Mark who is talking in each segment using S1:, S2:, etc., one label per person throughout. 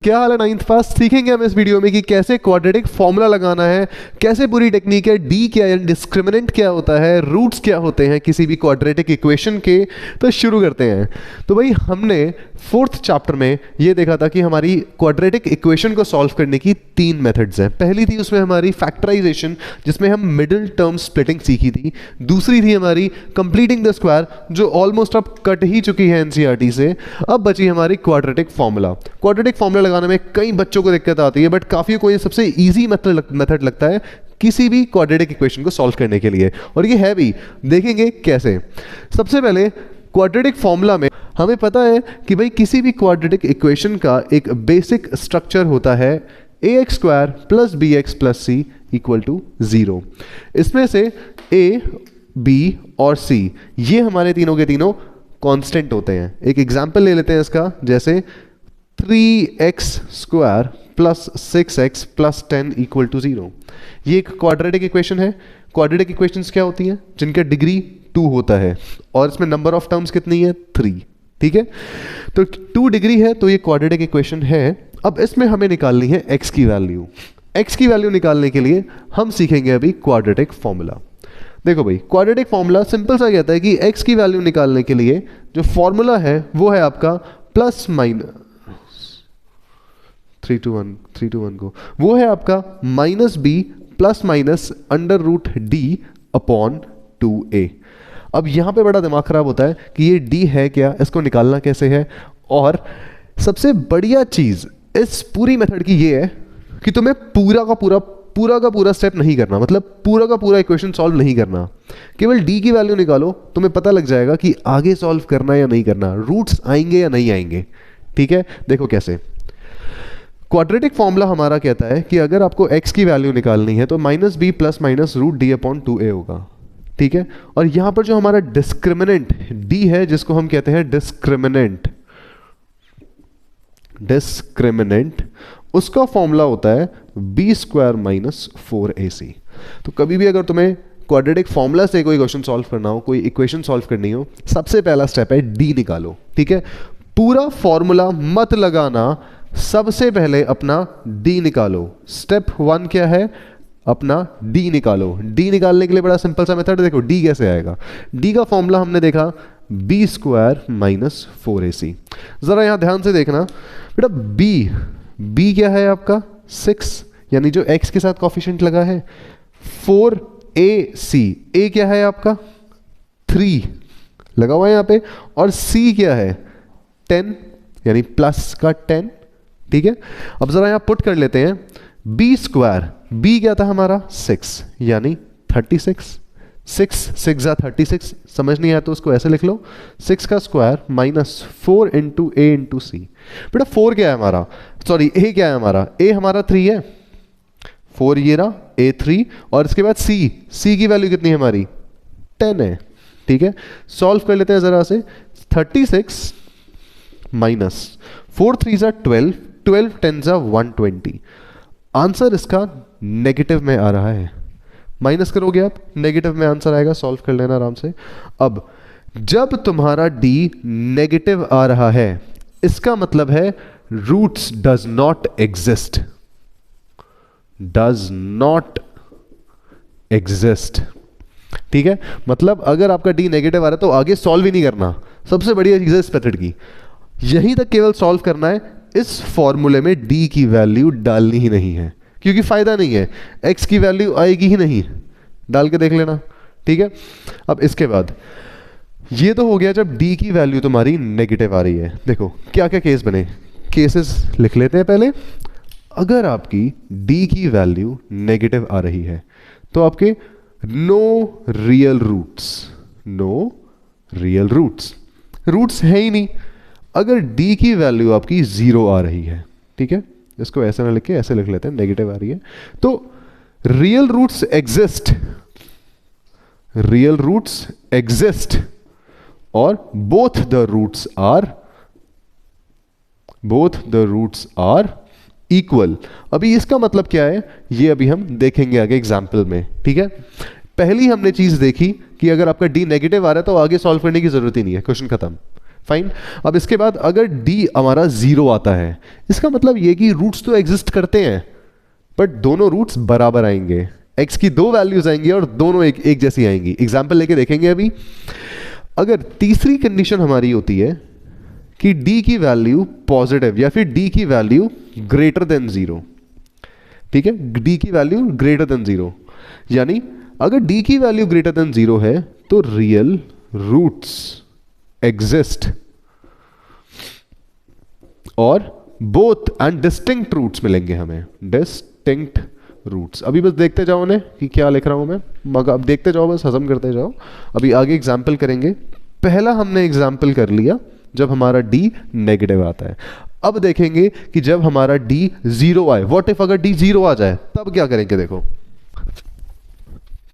S1: क्या हाल है नाइन्थ पास। सीखेंगे हम इस वीडियो में कि कैसे क्वाड्रेटिक फॉर्मूला लगाना है, कैसे पूरी टेक्निक है, डी क्या है, डिस्क्रिमिनेंट क्या होता है, रूट्स क्या होते हैं किसी भी क्वाड्रेटिक इक्वेशन के। तो शुरू करते हैं। तो भाई हमने फोर्थ चैप्टर में ये देखा था कि हमारी क्वाड्रेटिक इक्वेशन को सॉल्व करने की तीन मेथड्स हैं। पहली थी उसमें हमारी फैक्टराइजेशन, जिसमें हम मिडिल टर्म स्प्लिटिंग सीखी थी। दूसरी थी हमारी कंप्लीटिंग द स्क्वायर, जो ऑलमोस्ट अब कट ही चुकी है एनसीईआरटी से। अब बची हमारी क्वाड्रेटिक फॉर्मूला। क्वाड्रेटिक फॉर्मूला लगाने में कई बच्चों को दिक्कत आती है, बट काफी को ये सबसे इजी मेथड लगता है किसी भी क्वाड्रेटिक इक्वेशन को सॉल्व करने के लिए, और ये है भी। देखेंगे कैसे। सबसे पहले क्वाड्रेटिक फॉर्मूला में हमें पता है कि भाई किसी भी क्वाड्रेटिक इक्वेशन का एक बेसिक स्ट्रक्चर होता है ax square plus B x plus C equal to 0। इसमें से a, b और c ये हमारे तीनों के तीनों कांस्टेंट होते हैं। एक एग्जांपल ले लेते हैं इसका, जैसे 3x square plus 6x plus 10 equal to 0। ये एक क्वाड्रेटिक इक्वेशन है। क्वाड्रेटिक इक्वेशंस क्या होती हैं? जिनका डिग्री 2 होता है और इसमें नंबर ऑफ टर्म्स कितनी है? 3। ठीक है, तो 2 डिग्री है, तो ये क्वाड्रेटिक इक्वेशन है। अब इसमें हमें निकालनी है x की वैल्यू। x की वैल्यू निकालने के लिए हम सीखेंगे अभी क्वाड्रेटिक फॉर्मूला। देखो भाई, क्वाड्रेटिक फॉर्मूला सिंपल सा कहता है कि x की वैल्यू निकालने के लिए जो फॉर्मूला है वो है आपका प्लस माइनस 3 to 1 को, वो है आपका minus B plus minus under root D upon 2a। अब यहां पे बड़ा दिमाग खराब होता है कि ये d है क्या, इसको निकालना कैसे है। और सबसे बढ़िया चीज इस पूरी मेथड की ये है कि तुम्हें पूरा का पूरा स्टेप नहीं करना, मतलब पूरा का पूरा इक्वेशन सॉल्व नहीं करना। केवल d की वैल्यू निकालो, तुम्हें पता लग जाएगा कि आगे सॉल्व करना या नहीं करना, रूट्स आएंगे या नहीं आएंगे। ठीक है, देखो कैसे। क्वाड्रेटिक फॉर्मूला हमारा कहता है कि अगर आपको x की वैल्यू निकालनी है तो minus B plus minus root D upon 2a होगा। ठीक है, और यहां पर जो हमारा डिस्क्रिमिनेंट d है, जिसको हम कहते हैं डिस्क्रिमिनेंट, उसका फॉर्मूला होता है बी स्क्वायर माइनस 4ac। तो कभी भी अगर तुम्हें क्वाड्रेटिक फॉर्मूला से कोई क्वेश्चन सॉल्व करना हो, कोई इक्वेशन सॉल्व करनी हो, सबसे पहला स्टेप है d निकालो। ठीक है, पूरा फॉर्मूला मत लगाना, सबसे पहले अपना d निकालो। स्टेप 1 क्या है? अपना d निकालो। d निकालने के लिए बड़ा सिंपल सा मेथड है। देखो d कैसे आएगा। d का फॉर्मूला हमने देखा बी स्क्वायर माइनस 4ac। जरा यहां ध्यान से देखना बेटा, b क्या है आपका? 6, यानी जो x के साथ कॉफिशिएंट लगा है। 4ac, a क्या है आपका? 3 लगा हुआ है यहां पे, और c क्या है? 10, यानी प्लस का 10। ठीक है, अब जरा यहां पुट कर लेते हैं बी स्क्वायर। बी क्या था हमारा? 6, यानी 36। 6 जा 36, समझ नहीं आया तो उसको ऐसे लिख लो, 6 का स्क्वायर माइनस 4 इंटू ए इंटू सी। बेटा 4 क्या है हमारा? सॉरी, ए क्या है हमारा? ए हमारा 3 है, 4 ये रहा, ए 3, और इसके बाद सी की वैल्यू कितनी है हमारी? 10 है। ठीक है, सॉल्व कर लेते हैं जरा से। 36 माइनस 4 3 जा 12, 12 10 जा 120। आंसर इसका नेगेटिव में आ रहा है। माइनस करोगे आप, नेगेटिव में आंसर आएगा। सॉल्व कर लेना आराम से। अब जब तुम्हारा d नेगेटिव आ रहा है, इसका मतलब है रूट्स डज नॉट एग्जिस्ट। ठीक है, मतलब अगर आपका d नेगेटिव आ रहा है तो आगे सॉल्व ही नहीं करना। सबसे बढ़िया चीज है इस मेथड की, यहीं तक केवल सॉल्व करना है। इस फॉर्मूले में d की वैल्यू डालनी ही नहीं है, क्योंकि फायदा नहीं है, x की वैल्यू आएगी ही नहीं। डाल के देख लेना। ठीक है, अब इसके बाद ये तो हो गया जब d की वैल्यू तुम्हारी नेगेटिव आ रही है। देखो क्या क्या केस बने, केसेस लिख लेते हैं पहले। अगर आपकी d की वैल्यू नेगेटिव आ रही है तो आपके नो रियल रूट्स है ही नहीं। अगर d की वैल्यू आपकी 0 आ रही है, ठीक है, इसको ऐसे ना लिख के ऐसे लिख लेते हैं, नेगेटिव आ रही है, तो रियल रूट्स एग्जिस्ट और both the roots are equal. अभी इसका मतलब क्या है ये अभी हम देखेंगे आगे एग्जाम्पल में। ठीक है, पहली हमने चीज देखी कि अगर आपका d नेगेटिव आ रहा है तो आगे सॉल्व करने की जरूरत ही नहीं है, क्वेश्चन खत्म। फाइन। अब इसके बाद अगर d हमारा 0 आता है, इसका मतलब ये कि रूट्स तो एग्जिस्ट करते हैं बट दोनों रूट्स बराबर आएंगे, x की दो वैल्यूज आएंगी और दोनों एक जैसी आएंगी। एग्जाम्पल लेके देखेंगे अभी। अगर तीसरी कंडीशन हमारी होती है कि d की वैल्यू पॉजिटिव या फिर d की वैल्यू ग्रेटर देन 0, ठीक है, d की वैल्यू ग्रेटर देन 0, यानी अगर d की वैल्यू ग्रेटर देन 0 है तो रियल रूट्स एग्जिस्ट और बोथ एंड डिस्टिंक्ट रूट्स मिलेंगे हमें, डिस्टिंक्ट रूट्स। अभी बस देखते जाओ उन्हें कि क्या लिख रहा हूं मैं, मगर अब देखते जाओ, बस हजम करते जाओ। अभी आगे एग्जाम्पल करेंगे। पहला हमने एग्जाम्पल कर लिया जब हमारा d नेगेटिव आता है। अब देखेंगे कि जब हमारा d 0 आए, व्हाट इफ अगर d 0 आ जाए तब क्या करेंगे। देखो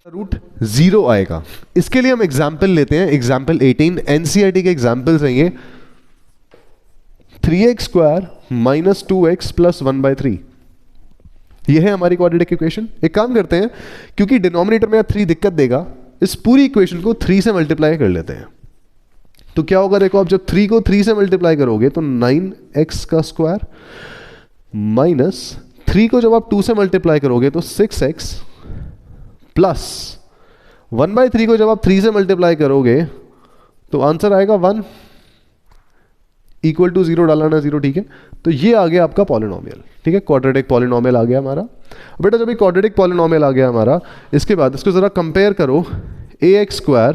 S1: रूट 0 आएगा, इसके लिए हम एग्जाम्पल लेते हैं। एग्जाम्पल 18 एनसीईआरटी के एग्जाम्पल्स रहेंगे 3x square minus 2x plus 1/3। यह है हमारी क्वाड्रेटिक इक्वेशन। एक काम करते हैं, क्योंकि डिनोमिनेटर में 3 दिक्कत देगा, इस पूरी इक्वेशन को 3 से मल्टीप्लाई कर लेते हैं। तो क्या होगा, देखो आप जब 3 को 3 से मल्टीप्लाई करोगे तो 9x का स्क्वायर माइनस 3 को जब आप 2 से मल्टीप्लाई करोगे तो 6x प्लस 1/3 को जब आप 3 से मल्टीप्लाई करोगे तो आंसर आएगा 1 इक्वल टू 0 डालना ना 0, ठीक है। तो ये आ गया आपका पॉलिनोमियल, ठीक है, क्वाड्रेटिक पॉलिनोमियल आ गया हमारा। बेटा जब ये क्वाड्रेटिक पॉलिनोमियल आ गया हमारा, इसके बाद इसको जरा कंपेयर करो ax square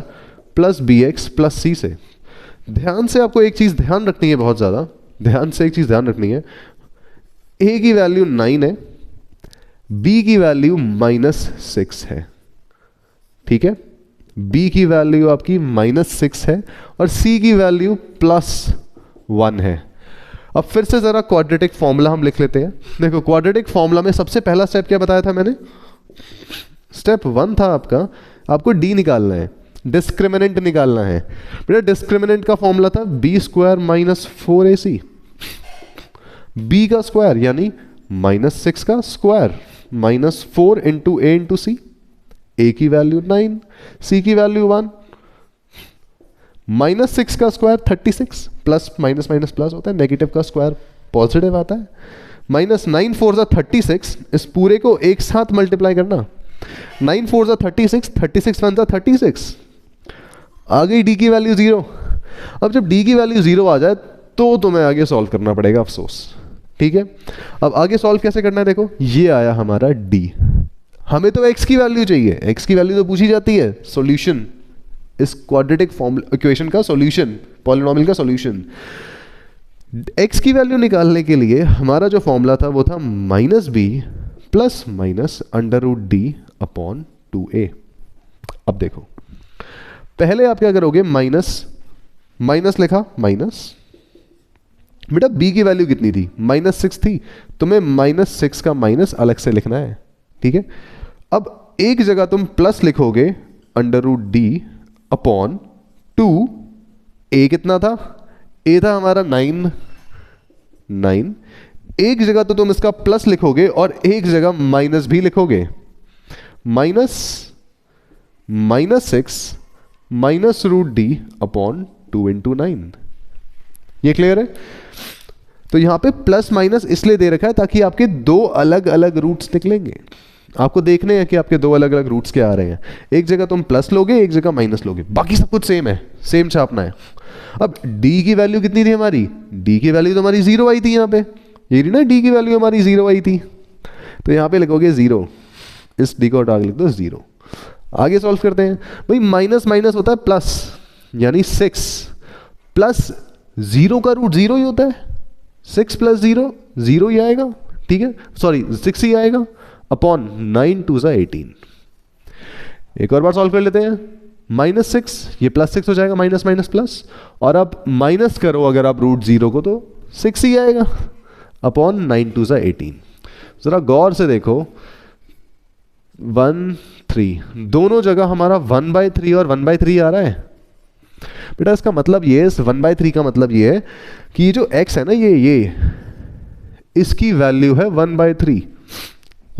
S1: plus bx plus c से। ध्यान से आपको एक चीज ध्यान रखनी है, बहुत ज्यादा ध्यान से एक चीज ध्यान रखनी है। a की वैल्यू 9 है, b की वैल्यू -6 है, ठीक है, b की वैल्यू आपकी -6 है और c की वैल्यू +1 है। अब फिर से जरा क्वाड्रेटिक फॉर्मूला हम लिख लेते हैं। देखो क्वाड्रेटिक फॉर्मूला में सबसे पहला स्टेप क्या बताया था मैंने, स्टेप 1 था आपका, आपको d निकालना है, डिस्क्रिमिनेंट निकालना है। बेटा डिस्क्रिमिनेंट का फॉर्मूला था b square minus 4ac, b का स्क्वायर यानी -6 का square -4 into a into c, a की वैल्यू 9, c की वैल्यू 1, -6 का square 36, plus minus minus plus होता है, नेगेटिव का स्क्वायर पॉजिटिव आता है, -9 4 जा 36, इस पूरे को एक साथ मल्टीप्लाई करना, 9 4 जा 36, 36 1 जा 36, आ गई d की वैल्यू 0। अब जब d की वैल्यू 0 आ जाए तो तुम्हें आगे सॉल्व करना पड़ेगा, अफसोस, ठीक है। अब आगे सॉल्व कैसे करना है, देखो ये आया हमारा d, हमें तो x की वैल्यू चाहिए, x की वैल्यू तो पूछी जाती है, सॉल्यूशन, इस क्वाड्रेटिक फॉर्मूला इक्वेशन का सॉल्यूशन, पॉलिनोमियल का सॉल्यूशन। x की वैल्यू निकालने के लिए हमारा जो फॉर्मूला था वो था -b plus minus √d upon 2a। अब देखो पहले आप क्या करोगे, माइनस लिखा, माइनस, बेटा b की वैल्यू कितनी थी, -6 थी, तुम्हें -6 का माइनस अलग से लिखना है, ठीक है। अब एक जगह तुम प्लस लिखोगे √d अपॉन 2, a कितना था, a था हमारा 9, एक जगह तो तुम इसका प्लस लिखोगे और एक जगह माइनस भी लिखोगे, -6 माइनस √d अपॉन 2 इंटू 9। ये क्लियर है। तो यहां पे प्लस माइनस इसलिए दे रखा है ताकि आपके दो अलग अलग रूट्स निकलेंगे, आपको देखने हैं कि आपके दो अलग अलग रूट्स क्या आ रहे हैं। एक जगह तुम प्लस लोगे, एक जगह माइनस लोगे, बाकी सब कुछ सेम है, सेम छापना है। अब d की वैल्यू कितनी थी हमारी, d की वैल्यू तो हमारी 0 आई थी, यहाँ पे ये ना d की वैल्यू हमारी 0 आई थी, तो यहाँ पे लिखोगे 0, इस d को हटा के लिख दो 0। आगे सॉल्व करते हैं भाई, माइनस माइनस होता है प्लस, यानी 6 प्लस 0 का रूट 0 ही होता है, 6 प्लस 0 0 ही आएगा, ठीक है, सॉरी 6 ही आएगा, अपॉन 9 2 जा 18। एक और बार सॉल्व कर लेते हैं, -6 ये +6 हो जाएगा, माइनस माइनस प्लस, और अब माइनस करो अगर आप रूट 0 को तो 6 ही आएगा, अपॉन 9 2 जा 18। जरा गौर से देखो 1 3 दोनों जगह हमारा 1/3 और 1/3 आ रहा है। बेटा इसका मतलब ये है, 1/3 का मतलब ये है कि ये जो x है ना, ये इसकी वैल्यू है 1/3,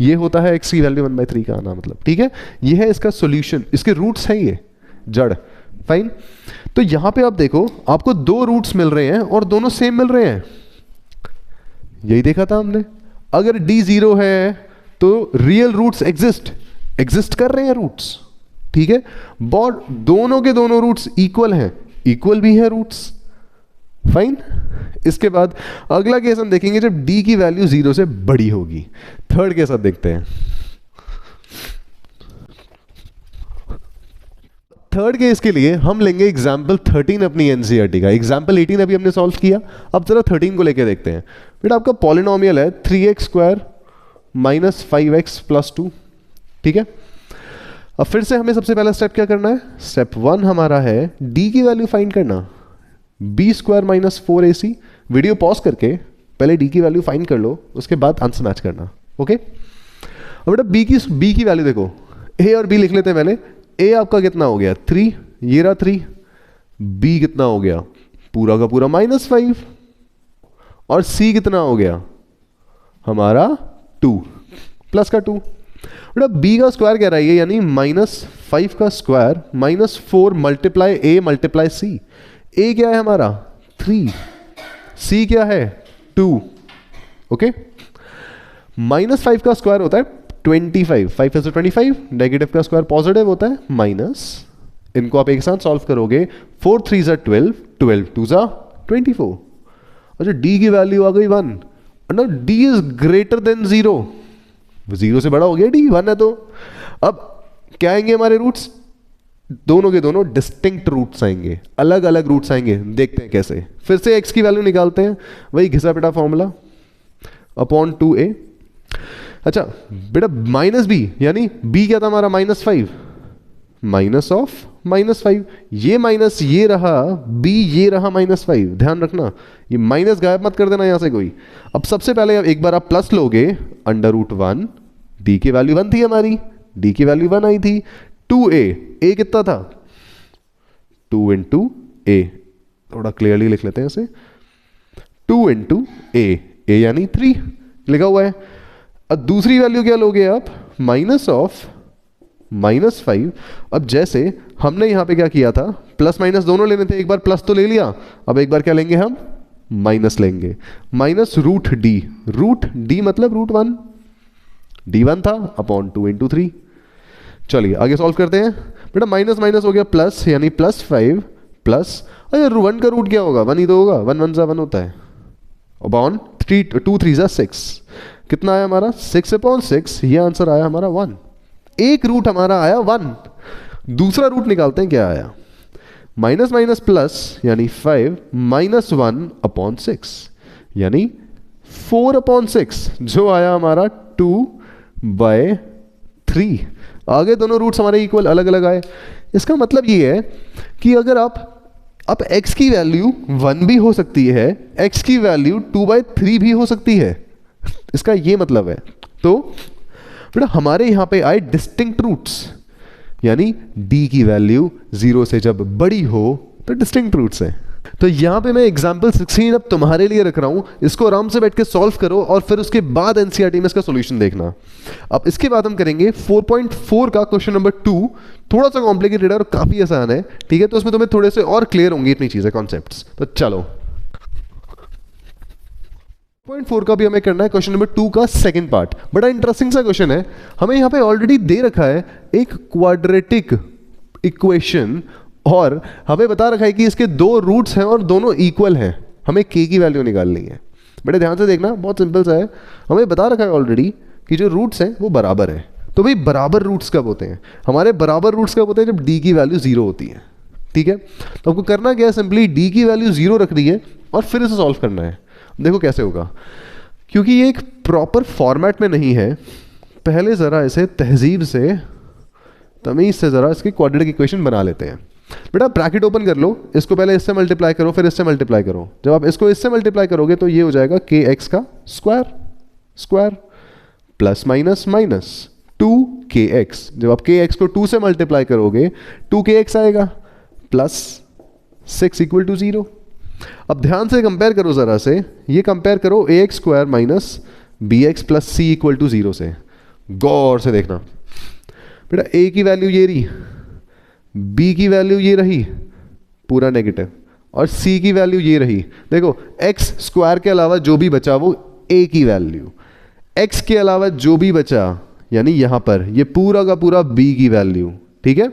S1: ये होता है x की वैल्यू 1/3 का आना, मतलब ठीक है। ये है इसका सॉल्यूशन, इसके रूट्स हैं ये जड़, फाइन। तो यहां पे आप देखो आपको दो रूट्स मिल रहे हैं और दोनों सेम मिल रहे हैं, यही देखा था हमने। अगर d 0 है तो रियल रूट्स एग्जिस्ट कर रहे हैं रूट्स, ठीक है। बट दोनों के दोनों रूट्स इक्वल हैं, इक्वल भी है रूट्स, फाइन। इसके बाद अगला केस हम देखेंगे जब d की वैल्यू 0 से बड़ी होगी। थर्ड केस आप देखते हैं। थर्ड केस के लिए हम लेंगे एग्जाम्पल 13 अपनी एनसीईआरटी का। एग्जाम्पल 18 अभी हमने सॉल्व किया, अब जरा 13 को लेके देखते हैं। बेटा आपका पॉलिनोमियल है 3x square minus 5x plus 2, ठीक है। अब फिर से हमें सबसे पहला स्टेप क्या करना है, स्टेप 1 हमारा है d की वैल्यू फाइंड करना, b square minus 4ac। Video pause करके पहले d की वैल्यू फाइंड कर लो, उसके बाद आंसर मैच करना, ओके। अब बेटा b की वैल्यू देखो, a और b लिख लेते हैं पहले। a आपका कितना हो गया 3, ये रहा 3। b कितना हो गया पूरा का पूरा -5, और c कितना हो गया हमारा 2 प्लस का 2। बेटा b का स्क्वायर कह रहा है ये, यानी -5 का square -4 multiply a multiply c। a क्या है हमारा 3, c क्या है 2, ओके। -5 का स्क्वायर होता है 25, 5 से 25, नेगेटिव का स्क्वायर पॉजिटिव होता है माइनस। इनको आप एक साथ सॉल्व करोगे, 4 3 ज़ा 12, 12 2 ज़ा 24। अच्छा d की वैल्यू आ गई 1, ना d इज ग्रेटर देन 0, 0 से बड़ा हो गया d, 1 है तो। अब क्या आएंगे हमारे रूट्स, दोनों के दोनों डिस्टिंक्ट रूट्स आएंगे, अलग अलग रूट्स आएंगे। देखते हैं कैसे। फिर से x की वैल्यू निकालते हैं, वही घिसा पिटा फॉर्मूला अपॉन 2a। अच्छा बेटा माइनस b, यानी b क्या था हमारा -5, माइनस ऑफ -5, ये माइनस ये रहा b, ये रहा -5। ध्यान रखना ये माइनस गायब मत कर देना यहां से कोई। अब सबसे पहले एक बार आप प्लस लोगे, √1, d की वैल्यू 1 थी हमारी, d की वैल्यू 1 आई थी। 2a, a कितना था 2 × a, थोड़ा क्लियरली लिख लेते हैं इसे, 2 × a यानी 3 लिखा हुआ है। अब दूसरी वैल्यू क्या लोगे आप, माइनस ऑफ -5। अब जैसे हमने यहां पे क्या किया था, प्लस माइनस दोनों लेने थे, एक बार प्लस तो ले लिया, अब एक बार क्या लेंगे हम, माइनस लेंगे, माइनस √d। √d मतलब √1, d1 था अपॉन 2 × 3। चलिए आगे सॉल्व करते हैं। बेटा माइनस माइनस हो गया प्लस, यानी +5 प्लस, अरे 1 का रूट क्या होगा, 1 ही तो होगा, 1 1 सा 1 होता है, अपॉन 2 3 ज़ा 6। कितना आया हमारा 6/6, ये आंसर आया हमारा 1। एक रूट हमारा आया 1। दूसरा रूट निकालते हैं क्या आया, माइनस माइनस प्लस यानी 5 -1/6 यानी 4/6, जो आया हमारा 2/3। आगे दोनों रूट्स हमारे इक्वल अलग अलग आए। इसका मतलब ये है कि अगर आप x की वैल्यू 1 भी हो सकती है, x की वैल्यू 2/3 भी हो सकती है, इसका ये मतलब है। तो बेटा हमारे यहां पे आए डिस्टिंक्ट रूट्स, यानी d की वैल्यू 0 से जब बड़ी हो तो डिस्टिंक्ट रूट्स है। तो यहां पे मैं एग्जांपल 16 अब तुम्हारे लिए रख रहा हूं, इसको आराम से बैठ के सॉल्व करो और फिर उसके बाद एनसीईआरटी में इसका सॉल्यूशन देखना। अब इसके बाद हम करेंगे 4.4 का क्वेश्चन नंबर 2, थोड़ा सा कॉम्प्लिकेटेड है और काफी आसान है, ठीक है। तो उसमें तुम्हें थोड़े से और क्लियर होंगी इतनी चीजें, कॉन्सेप्ट्स। तो चलो 4.4 का भी हमें करना है, क्वेश्चन नंबर 2 का सेकंड पार्ट। बड़ा इंटरेस्टिंग सा क्वेश्चन है। हमें यहाँ पे ऑलरेडी दे रखा है एक क्वाड्रेटिक इक्वेशन और हमें बता रखा है कि इसके दो रूट्स हैं और दोनों इक्वल हैं। हमें k की वैल्यू निकालनी है। बड़े ध्यान से देखना, बहुत सिंपल सा है। हमें बता रखा है ऑलरेडी कि जो रूट्स हैं वो बराबर है। तो भाई बराबर रूट्स कब होते हैं, हमारे बराबर रूट्स कब होते हैं, जब d की वैल्यू 0 होती है, ठीक है। तो आपको करना क्या है, सिंपली d की वैल्यू 0 रखनी है और फिर इसे सॉल्व करना है। देखो कैसे होगा, क्योंकि ये एक प्रॉपर फॉर्मेट में नहीं है, पहले ज़रा इसे तहजीब से, तमीज़ से ज़रा इसकी क्वाड्रेटिक इक्वेशन बना लेते हैं। बेटा ब्रैकेट ओपन कर लो, इसको पहले इससे मल्टीप्लाई करो, फिर इससे मल्टीप्लाई करो। जब आप इसको इससे मल्टीप्लाई करोगे तो ये हो जाएगा kx का square plus minus minus 2kx। जब आप kx को 2 से मल्टीप्लाई करोगे 2kx आएगा प्लस 6 = 0। अब ध्यान से कंपेयर करो ज़रा से, ये कंपेयर करो ax square minus bx plus c = 0 से। गौर से देखना बेटा, a की वैल्यू ये रही, b की वैल्यू ये रही पूरा नेगेटिव, और c की वैल्यू ये रही। देखो x स्क्वायर के अलावा जो भी बचा वो a की वैल्यू, x के अलावा जो भी बचा यानी यहां पर ये पूरा का पूरा b की वैल्यू, ठीक है,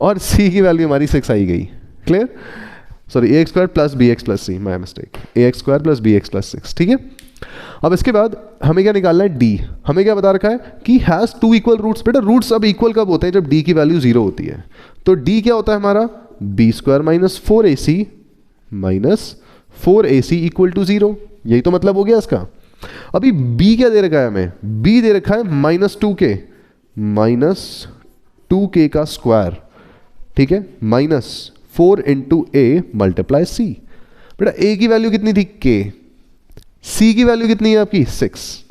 S1: और c की वैल्यू हमारी 6 आई गई। Clear? Sorry, ax square plus B x plus C, my mistake, ax square plus B x plus 6, ठीक है। अब इसके बाद हमें क्या निकालना है, d। हमें क्या बता रखा है कि हैज टू इक्वल रूट्स। बेटा रूट्स अब इक्वल कब होते हैं, जब d की वैल्यू 0 होती है। तो d क्या होता है हमारा, b square minus 4ac equal to 0। यही तो मतलब हो गया इसका। अभी b क्या दे रखा है हमें, b दे रखा है -2k का स्क्वायर, ठीक है, -4 इंटू a मल्टीप्लाई c। बेटा a की वैल्यू कितनी थी k, c की वैल्यू कितनी है आपकी 6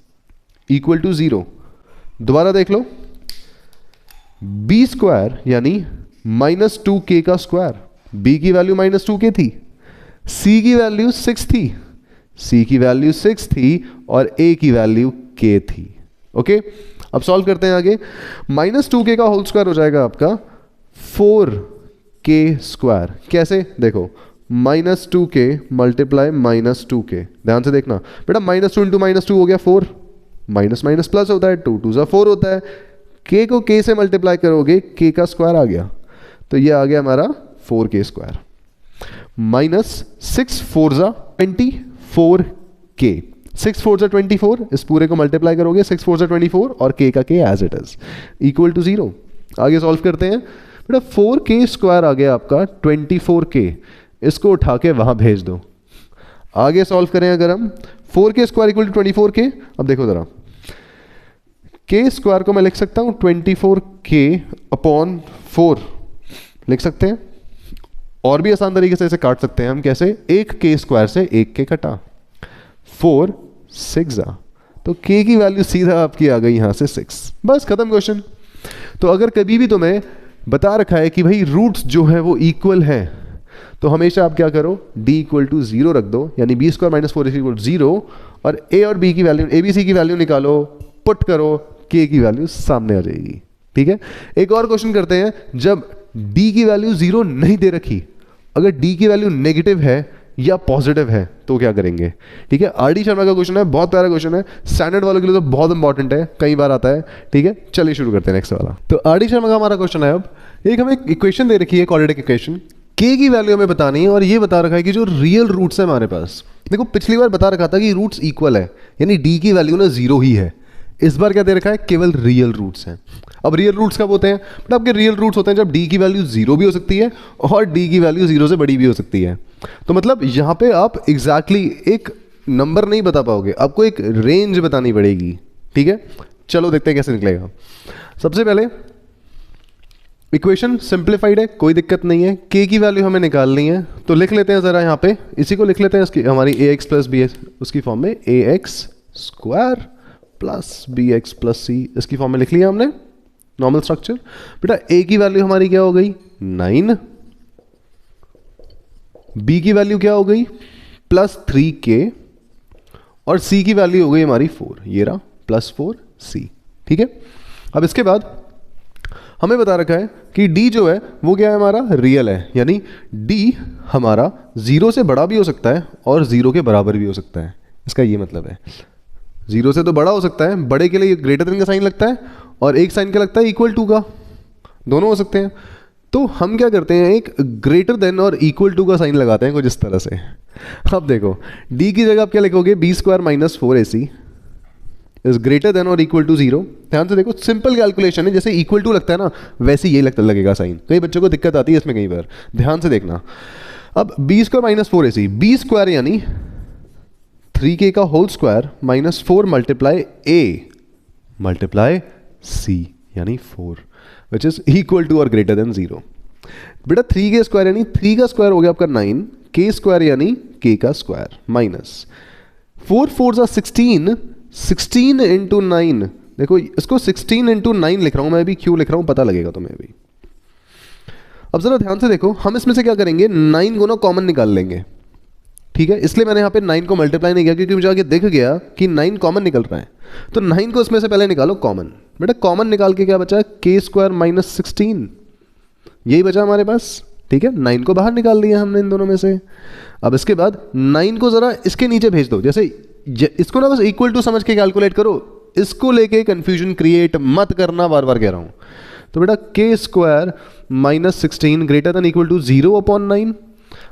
S1: इक्वल टू 0। दोबारा देख लो, b स्क्वायर यानी -2k का स्क्वायर, b की वैल्यू -2k थी, c की वैल्यू 6 थी, c की वैल्यू 6 थी और a की वैल्यू k थी। ओके, अब सॉल्व करते हैं आगे। -2k का होल स्क्वायर हो जाएगा आपका 4k स्क्वायर। कैसे, देखो -2k मल्टीप्लाई -2k, ध्यान से देखना बेटा, -2 इंटू -2 हो गया 4, माइनस माइनस प्लस होता है, 2 2 ज़ा 4 होता है, k को k से मल्टीप्लाई करोगे k का स्क्वायर आ गया, तो ये आ गया हमारा 4k स्क्वायर, -6 4 ज़ा 24k, 6 4 ज़ा 24, इस पूरे को मल्टीप्लाई करोगे 6 4 ज़ा 24 और k का k as it is equal to 0। आगे सॉल्व करते हैं बेटा, 4k स्क्वायर आ गया आपका 24k, इसको उठा के वहां भेज दो। आगे सॉल्व करें अगर हम, 4k square equal to 24k, अब देखो जरा, k स्क्वायर को मैं लिख सकता हूं 24k अपॉन 4 लिख सकते हैं, और भी आसान तरीके से इसे काट सकते हैं हम। कैसे, एक k स्क्वायर से एक k कटा, 4 6 ज़ा, तो k की वैल्यू सीधा आपकी आ गई यहां से 6। बस खत्म क्वेश्चन। तो अगर कभी भी तुम्हें बता रखा है कि भाई रूट्स जो है वो इक्वल हैं, तो हमेशा आप क्या करो, d इक्वल टू 0 रख दो, यानी b square minus 4ac equal to 0, और a और b की वैल्यू, abc की वैल्यू निकालो, पुट करो, k की वैल्यू सामने आ जाएगी। ठीक है, एक और क्वेश्चन करते हैं, जब d की वैल्यू 0 नहीं दे रखी, अगर d की वैल्यू नेगेटिव है या पॉजिटिव है तो क्या करेंगे। ठीक है, आर डी शर्मा का क्वेश्चन है, बहुत प्यारा क्वेश्चन है, स्टैंडर्ड वालों के लिए तो बहुत इंपॉर्टेंट है, कई बार आता है। ठीक है, चलिए शुरू करते हैं नेक्स्ट वाला। तो आर डी शर्मा का हमारा क्वेश्चन है, अब एक हमें इक्वेशन दे रखी है, क्वाड्रेटिक इक्वेशन, k की वैल्यू हमें बतानी है, और ये बता रखा है कि जो रियल रूट्स है हमारे पास, देखो पिछली बार बता रखा था कि रूट्स इक्वल है, यानी d की वैल्यू ना 0 ही है। इस बार क्या दे रखा है, केवल रियल रूट्स हैं। अब रियल रूट्स कब होते हैं, मतलब आपके रियल रूट्स होते हैं जब d की वैल्यू 0 भी हो सकती है और d की वैल्यू 0 से बड़ी भी हो सकती है। तो मतलब यहाँ पे आप एग्जैक्टली एक नंबर नहीं बता पाओगे, आपको एक रेंज बतानी पड़ेगी। ठीक है, चलो देखते हैं कैसे निकलेगा। सबसे पहले इक्वेशन सिंप्लीफाइड है, कोई दिक्कत नहीं है, k की वैल्यू हमें निकालनी है, तो लिख लेते हैं ज़रा यहाँ पे, इसी को लिख लेते हैं, इसकी हमारी ax प्लस बी एक्स उसकी फॉर्म में ax square plus B x plus c, इसकी फॉर्म में लिख लिया हमने, नॉर्मल स्ट्रक्चर। बेटा a की वैल्यू हमारी क्या हो गई 9, b की वैल्यू क्या हो गई प्लस 3k, और c की वैल्यू हो गई हमारी 4, ये रहा प्लस 4c। ठीक है, अब इसके बाद हमें बता रखा है कि d जो है वो क्या है, हमारा रियल है, यानी d हमारा 0 से बड़ा भी हो सकता है और 0 के बराबर भी हो सकता है। इसका ये मतलब है 0 से तो बड़ा हो सकता है, बड़े के लिए ग्रेटर देन का साइन लगता है, और एक साइन का लगता है इक्वल टू का, दोनों हो सकते हैं। तो हम क्या करते हैं, एक ग्रेटर देन और इक्वल टू का साइन लगाते हैं कुछ इस तरह से। अब देखो d की जगह आप क्या लिखोगे, b square minus 4ac is greater than और इक्वल टू 0। ध्यान से देखो, सिंपल कैलकुलेशन है, जैसे इक्वल टू लगता है ना वैसे ये लगेगा साइन। कई बच्चों को दिक्कत आती है इसमें कई बार, ध्यान से देखना। अब b square minus 4ac, b square यानी 3k का whole square minus 4 multiply a multiply c यानी 4 विच इज इक्वल टू और ग्रेटर देन 0। बेटा 3k स्क्वायर यानी 3 का स्क्वायर हो गया आपका 9, k स्क्वायर यानी k का स्क्वायर माइनस 4 4 ज़ा 16, 16 इंटू 9, देखो इसको 16 इंटू 9 लिख रहा हूं मैं अभी, क्यों लिख रहा हूं पता लगेगा तुम्हें अभी। अब जरा ध्यान से देखो, हम इसमें से क्या करेंगे, 9 को ना कॉमन निकाल लेंगे। ठीक है, इसलिए मैंने यहाँ पे 9 को मल्टीप्लाई नहीं किया, क्योंकि मुझे आगे दिख गया कि 9 कॉमन निकल रहा है, तो 9 को इसमें से पहले निकालो कॉमन। बेटा कॉमन निकाल के क्या बचा, k स्क्वायर माइनस 16, यही बचा हमारे पास, ठीक है। 9 को बाहर निकाल दिया हमने इन दोनों में से। अब इसके बाद 9 को ज़रा इसके नीचे भेज दो, जैसे इसको ना बस इक्वल टू समझ के कैलकुलेट करो, इसको लेके कंफ्यूजन क्रिएट मत करना, बार बार कह रहा हूँ। तो बेटा K square minus 16 greater than equal to 0/9।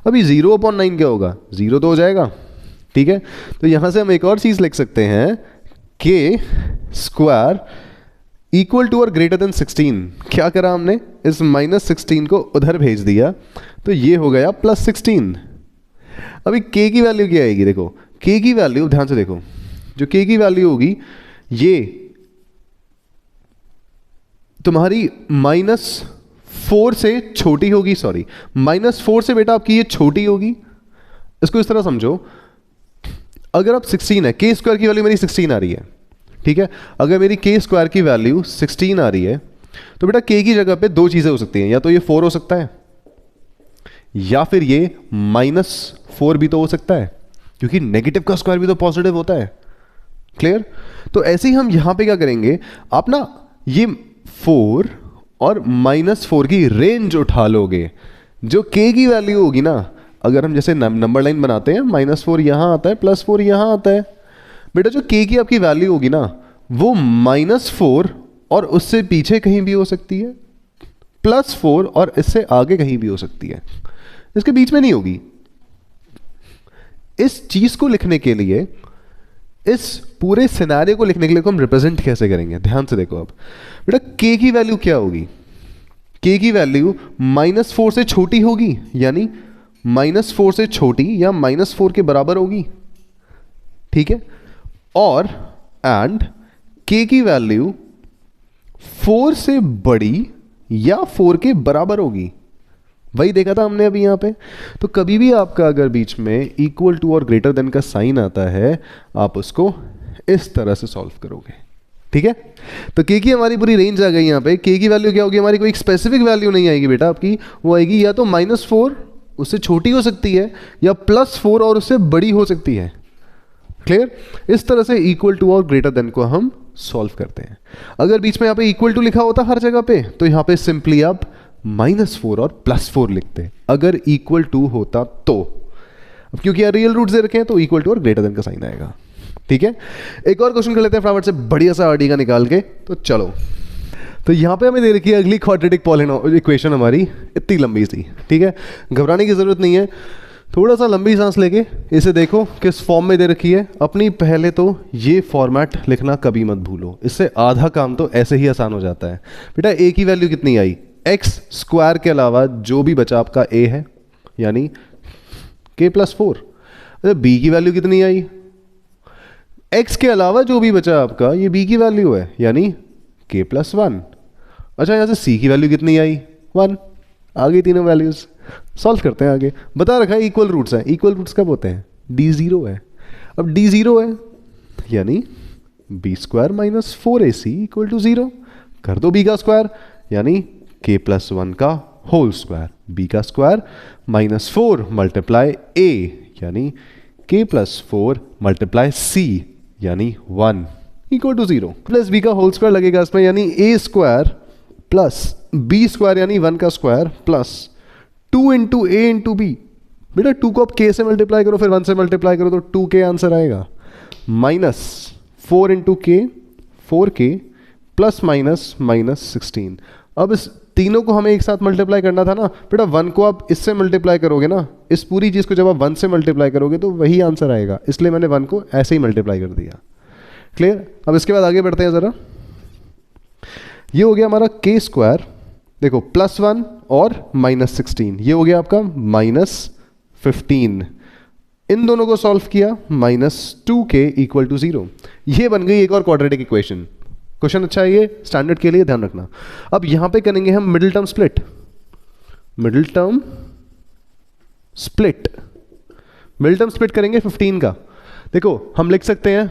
S1: अभी 0/9 क्या होगा, 0 तो हो जाएगा, ठीक है। तो यहाँ से हम एक और चीज़ लिख सकते हैं, के स्क्वायर इक्वल टू और ग्रेटर देन 16। क्या करा हमने, इस -16 को उधर भेज दिया, तो ये हो गया +16। अभी k की वैल्यू क्या आएगी, देखो k की वैल्यू ध्यान से देखो, जो k की वैल्यू होगी ये तुम्हारी -4 से छोटी होगी, सॉरी -4 से बेटा आपकी ये छोटी होगी। इसको इस तरह समझो, अगर आप 16 है, के स्क्वायर की वैल्यू मेरी 16 आ रही है, ठीक है। अगर मेरी के स्क्वायर की वैल्यू 16 आ रही है, तो बेटा के की जगह पे दो चीजें हो सकती हैं, या तो ये 4 हो सकता है, या फिर ये -4 भी तो हो सकता है, क्योंकि नेगेटिव का स्क्वायर भी तो पॉजिटिव होता है। क्लियर। तो ऐसे ही हम यहां पे क्या करेंगे, आप ना ये 4 और -4 की रेंज उठा लोगे। जो k की वैल्यू होगी ना, अगर हम जैसे नंबर लाइन बनाते हैं, -4 यहां आता है, +4 यहां आता है, बेटा जो k की आपकी वैल्यू होगी ना, वो -4 और उससे पीछे कहीं भी हो सकती है, +4 और इससे आगे कहीं भी हो सकती है, इसके बीच में नहीं होगी। इस चीज को लिखने के लिए, इस पूरे सिनेरियो को लिखने के लिए हम रिप्रेजेंट कैसे करेंगे, ध्यान से देखो। अब बेटा k की वैल्यू क्या होगी, k की वैल्यू -4 से छोटी होगी, यानी -4 से छोटी या -4 के बराबर होगी, ठीक है। और एंड k की वैल्यू 4 से बड़ी या 4 के बराबर होगी, वही देखा था हमने अभी यहाँ पे। तो कभी भी आपका अगर बीच में इक्वल टू और ग्रेटर देन का साइन आता है, आप उसको इस तरह से सॉल्व करोगे, ठीक है। तो k की हमारी पूरी रेंज आ गई यहाँ पे। k की वैल्यू क्या होगी हमारी, कोई स्पेसिफिक वैल्यू नहीं आएगी बेटा आपकी, वो आएगी या तो -4 उससे छोटी हो सकती है, या +4 और उससे बड़ी हो सकती है। क्लियर। इस तरह से इक्वल टू और ग्रेटर देन को हम सॉल्व करते हैं। अगर बीच में यहाँ पे इक्वल टू लिखा होता हर जगह पे, तो यहाँ पे सिंपली आप -4 और +4 लिखते, अगर इक्वल टू होता तो। अब क्योंकि यार रियल रूट्स दे रखे हैं, तो इक्वल टू और ग्रेटर देन का साइन आएगा, ठीक है। एक और क्वेश्चन कर लेते हैं फटाफट से, बढ़िया सा आरडी का निकाल के। तो चलो, तो यहाँ पे हमें दे रखी है अगली क्वाड्रेटिक पॉलिनॉमियल इक्वेशन हमारी, इतनी लंबी सी, ठीक है। घबराने की जरूरत नहीं है, थोड़ा सा लंबी सांस लेके इसे देखो किस फॉर्म में दे रखी है अपनी। पहले तो ये फॉर्मेट लिखना कभी मत भूलो, इससे आधा काम तो ऐसे ही आसान हो जाता है। बेटा a की वैल्यू कितनी आई, एक्स स्क्वायर के अलावा जो भी बचा आपका a है, यानी k+4। अच्छा b की वैल्यू कितनी आई, x के अलावा जो भी बचा आपका ये b की वैल्यू है, यानी k+1। अच्छा यहाँ से c की वैल्यू कितनी आई, 1। आ गई तीनों वैल्यूज, सॉल्व करते हैं आगे। बता रखा है इक्वल रूट्स हैं, इक्वल रूट्स कब होते हैं, d0 है। अब d0 है यानी b² - 4ac = 0। कर दो b का स्क्वायर, यानी k+1 का होल स्क्वायर, b का स्क्वायर -4 × a, यानी k+4 × c, यानी 1 = 0, प्लस b का होल स्क्वायर लगेगा इसमें, यानी a² प्लस b² यानी 1 का स्क्वायर प्लस 2 × a × b। बेटा 2 को आप k से मल्टीप्लाई करो, फिर 1 से मल्टीप्लाई करो, तो 2k आंसर आएगा, -4 × k 4k प्लस -16। अब इस तीनों को हमें एक साथ मल्टीप्लाई करना था ना बेटा, 1 को आप इससे मल्टीप्लाई करोगे ना, इस पूरी चीज़ को जब आप 1 से मल्टीप्लाई करोगे तो वही आंसर आएगा, इसलिए मैंने 1 को ऐसे ही मल्टीप्लाई कर दिया। क्लियर। अब इसके बाद आगे बढ़ते हैं ज़रा। ये हो गया हमारा k², देखो +1 और -16, ये हो गया आपका -15। इन दोनों को सॉल्व किया, -2k = 0। ये बन गई एक और क्वाड्रेटिक इक्वेशन। क्वेश्चन अच्छा है ये, स्टैंडर्ड के लिए ध्यान रखना। अब यहां पे करेंगे हम middle term split, middle term split, middle term split करेंगे 15 का। देखो हम लिख सकते हैं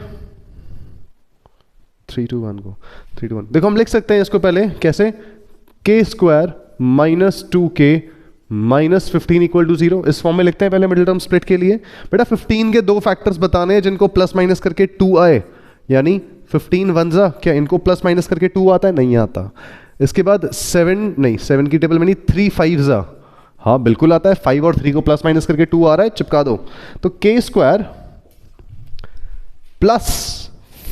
S1: 3 to 1 को 3 to 1, देखो हम लिख सकते हैं इसको पहले कैसे, k² - 2k -15 = 0। इस फॉर्म में लिखते हैं पहले मिडिल टर्म स्प्लिट के लिए। बेटा 15 के दो फैक्टर्स बताने हैं जिनको प्लस माइनस करके 2 आए, यानी 15 1 जा, क्या इनको प्लस माइनस करके 2 आता है, नहीं आता। इसके बाद 7 की टेबल में नहीं, 3 5 हाँ बिल्कुल आता है, 5 और 3 को प्लस माइनस करके 2 आ रहा है, चिपका दो। तो k square plus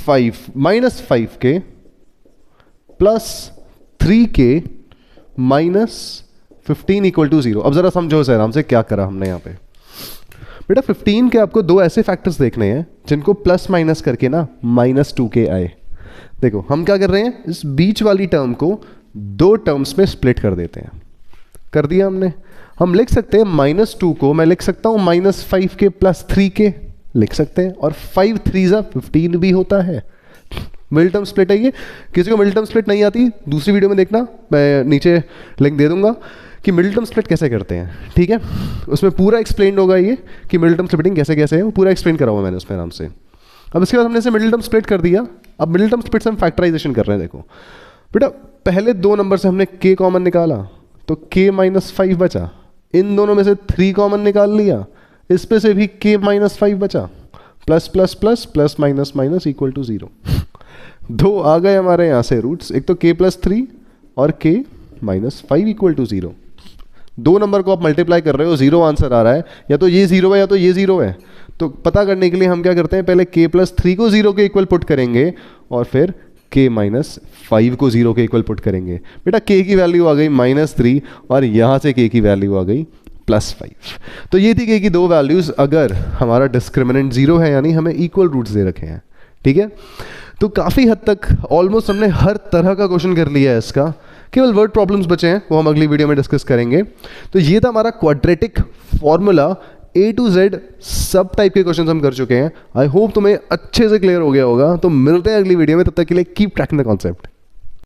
S1: 5 minus 5k plus 3k minus 15 equal to 0। अब जरा समझो इसे आराम से क्या करा हमने यहाँ पे। बेटा 15 के आपको दो ऐसे फैक्टर्स देखने हैं जिनको प्लस माइनस करके ना -2k आए। देखो हम क्या कर रहे हैं, इस बीच वाली टर्म को दो टर्म्स में स्प्लिट कर देते हैं। कर दिया हमने। हम लिख सकते हैं -2 को मैं लिख सकता हूं -5k प्लस 3k लिख सकते हैं, और 5 3 15 भी होता है। मिडिल टर्म स्प्लिट है ये। किसी को मिडिल टर्म स्प्लिट नहीं आती, दूसरी वीडियो में देखना, मैं नीचे लिंक दे दूंगा कि मिडिल टर्म स्प्लिट कैसे करते हैं, ठीक है। उसमें पूरा एक्सप्लेन होगा ये कि मिडिल टर्म स्प्लिटिंग कैसे कैसे है, वो पूरा एक्सप्लेन करा हुआ मैंने उसमें आराम से। अब इसके बाद हमने इसे मिडिल टर्म स्प्लिट कर दिया। अब मिडिल टर्म स्प्लिट से हम फैक्टराइजेशन कर रहे हैं। देखो बेटा पहले दो नंबर से हमने k कॉमन निकाला तो k -5 बचा, इन दोनों में से 3 कॉमन निकाल लिया, इस पे से भी k -5 बचा, plus plus plus plus minus minus equal to 0। दो आ गए हमारे यहाँ से रूट्स, एक तो k + 3 और k -5 इक्वल टू 0। दो नंबर को आप मल्टीप्लाई कर रहे हो, 0 आंसर आ रहा है, या तो ये 0 है या तो ये 0 है। तो पता करने के लिए हम क्या करते हैं, पहले k + 3 को 0 के इक्वल पुट करेंगे और फिर k -5 को 0 के इक्वल पुट करेंगे। बेटा k की वैल्यू आ गई -3 और यहाँ से k की वैल्यू आ गई +5। तो ये थी k की दो वैल्यूज अगर हमारा डिस्क्रिमिनेंट 0 है, यानी हमें इक्वल रूट्स दे रखे हैं, ठीक है। तो काफ़ी हद तक ऑलमोस्ट हमने हर तरह का क्वेश्चन कर लिया है इसका, केवल वर्ड प्रॉब्लम्स बचे हैं, वो हम अगली वीडियो में डिस्कस करेंगे। तो ये था हमारा quadratic formula, A to Z सब टाइप के क्वेश्चन हम कर चुके हैं। आई होप तुम्हें अच्छे से क्लियर हो गया होगा। तो मिलते हैं अगली वीडियो में, तब तक के लिए कीप ट्रैकिंग द कॉन्सेप्ट।